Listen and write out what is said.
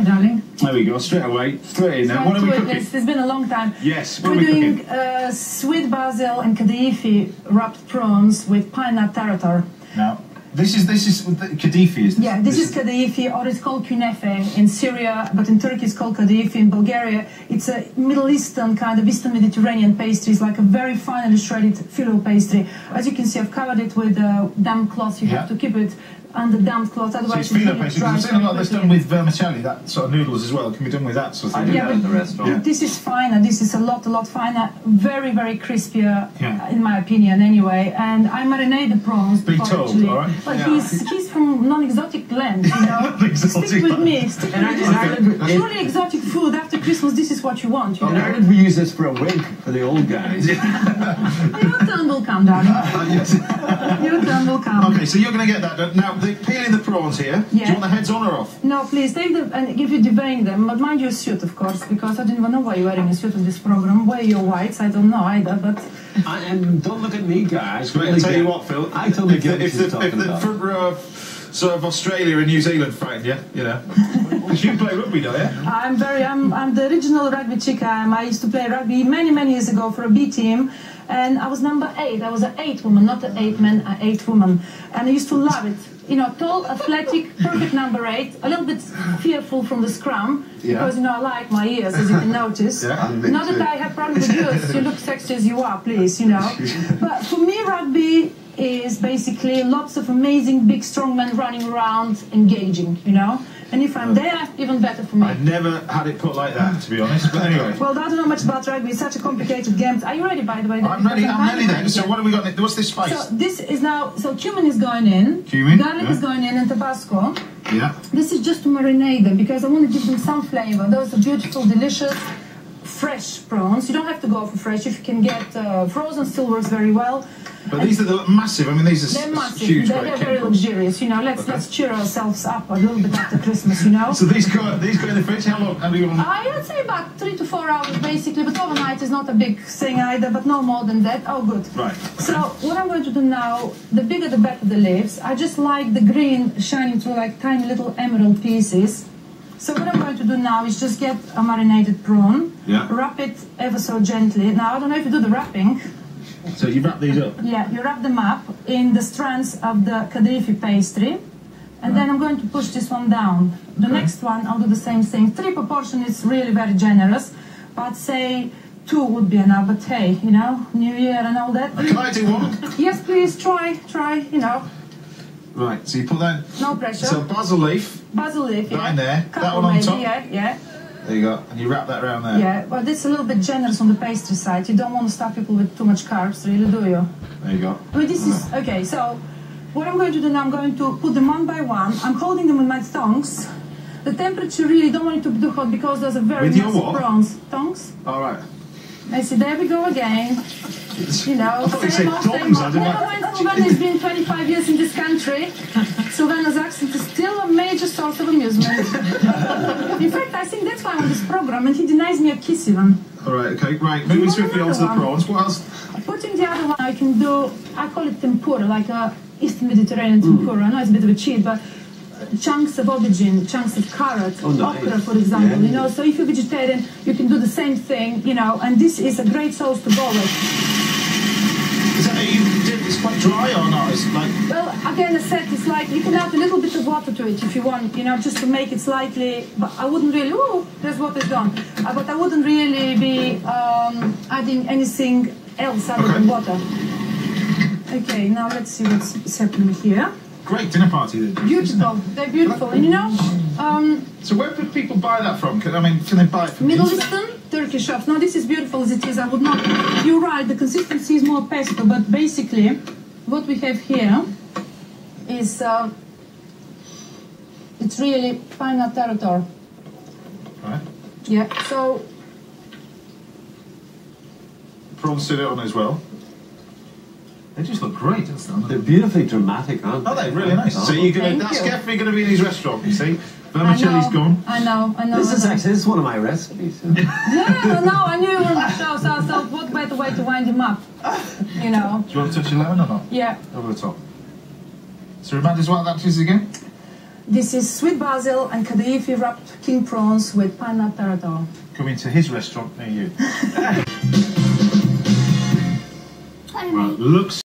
darling. There we go, straight away. Straight in there. What are we cooking? It's been a long time. Yes, what We're are we doing cooking? sweet basil and kadaifi wrapped prawns with pineapple tartar. Now, this is kadaifi, is this? Yeah, this is kadaifi, or it's called künefe in Syria, but in Turkey it's called kadaifi. In Bulgaria, it's a Middle Eastern kind of Eastern Mediterranean pastry. It's like a very finely shredded filo pastry. As you can see, I've covered it with a damp cloth. You have to keep it under damp cloth, otherwise so it's filo pastry. I've seen a lot of this done with vermicelli, that sort of noodles as well. Can be done with that sort of thing. I do that in the restaurant. Yeah. This is finer. This is a lot finer. Very, very crispier, in my opinion, anyway. And I marinate the prawns. Be told, all right? But he's from non-exotic land, you know. Stick with me. Stick with me. Truly exotic food after Christmas. This is what you want. You know? How did we use this for a wig for the old guys? Your turn will come, darling. Your turn will come. Okay, so you're going to get that done. Now, peeling the prawns here. Do you want the heads on or off? No, please take them and if you deveining them, but mind your suit, of course, because I didn't even know why you're wearing a suit in this program. Why you're whites, I don't know either, but... Don't look at me, guys. I'll tell you what, Phil. I totally get if the front row of sort of Australia and New Zealand frightened you know. Because you play rugby, don't you? I'm the original rugby chica. I used to play rugby many years ago for a B team, and I was number 8. I was an 8 woman, not an 8 man, an 8 woman, and I used to love it. You know, tall, athletic, perfect number 8. A little bit fearful from the scrum because I like my ears, as you can notice. Not that I have problems with yours. You look sexy as you are, please. You know. But for me, rugby is basically lots of amazing big strong men running around, engaging. You know. And if I'm there, even better for me. I've never had it put like that, to be honest, but anyway. Well, I don't know much about rugby. It's such a complicated game. Are you ready, by the way? I'm ready. I'm nearly there. So what have we got? What's this spice? So this is now, so cumin is going in. Cumin? Garlic is going in and Tabasco. Yeah. This is just to marinate them because I want to give them some flavor. Those are beautiful, delicious, fresh prawns. You don't have to go for fresh. If you can get frozen, still works very well. But these are the massive. I mean, these are huge. They're very luxurious. You know, let's cheer ourselves up a little bit after Christmas. You know. So these go in the fridge. How long? How do you want? I'd say about 3 to 4 hours, basically. But overnight is not a big thing either. But no more than that. Oh, good. Right. So what I'm going to do now, the bigger the better the leaves. I just like the green shining through like tiny little emerald pieces. So what I'm going to do now is just get a marinated prawn. Yeah. Wrap it ever so gently. Now I don't know if you do the wrapping. So you wrap these up? Yeah, you wrap them up in the strands of the kadaifi pastry, and then I'm going to push this one down. The next one, I'll do the same thing. 3 proportion is really very generous, but say 2 would be enough. But hey, you know, New Year and all that. Can I do one? Yes, please, try, you know. Right, so you put that... No pressure. So basil leaf. Basil leaf, that in there. Couple that one on maybe, top. Yeah. There you go. And you wrap that around there. Yeah, well, this is a little bit generous on the pastry side. You don't want to stuff people with too much carbs, really, do you? There you go. I mean, this is... Okay, so what I'm going to do now, I'm going to put them one by one. I'm holding them with my tongs. The temperature really don't want it to be too hot because those are very massive prawns. Tongs? All right. I see, there we go again. You know, same old. Never mind, Sylvana has been 25 years in this country. Sylvana's accent is still a major source of amusement. In fact, I think that's why I'm on this program, and he denies me a kiss even. All right, okay, right. Moving swiftly on to the prawns. What else? Putting the other one, I can do, I call it tempura, like a Eastern Mediterranean tempura. I know it's a bit of a cheat, but chunks of aubergine, chunks of carrot, okra, for example, you know. So if you're vegetarian, you can do the same thing, you know, and this is a great sauce to go with. Is that it's quite dry or not? It's like... Well, again, I said it's like you can add a little bit of water to it if you want, you know, just to make it slightly. But I wouldn't really. Oh, there's water gone. But I wouldn't really be adding anything else other than water. Okay, now let's see what's happening here. Great dinner party then. Beautiful, they're beautiful, and you know. So where could people buy that from? Can they buy it from Middle Eastern, Turkish shops. Now this is beautiful as it is. I would not. You're right. The consistency is more pesto, but basically, what we have here is it's really pineapple tartar. Right. Yeah. So prawns sit it on as well. They just look great, don't they? They're beautifully dramatic, aren't they? Oh, they're really nice. So you're gonna, that's definitely going to be in his restaurant, you see. Vermicelli's gone. I know. This is one of my recipes. No, I knew you were on the show, so I thought, what better way to wind him up, you know. Do you want to touch your lemon or not? Yeah. Over the top. So remind us what that is again? This is sweet basil and kadaifi wrapped king prawns with pineapple tartar. Coming to his restaurant near you. Well, looks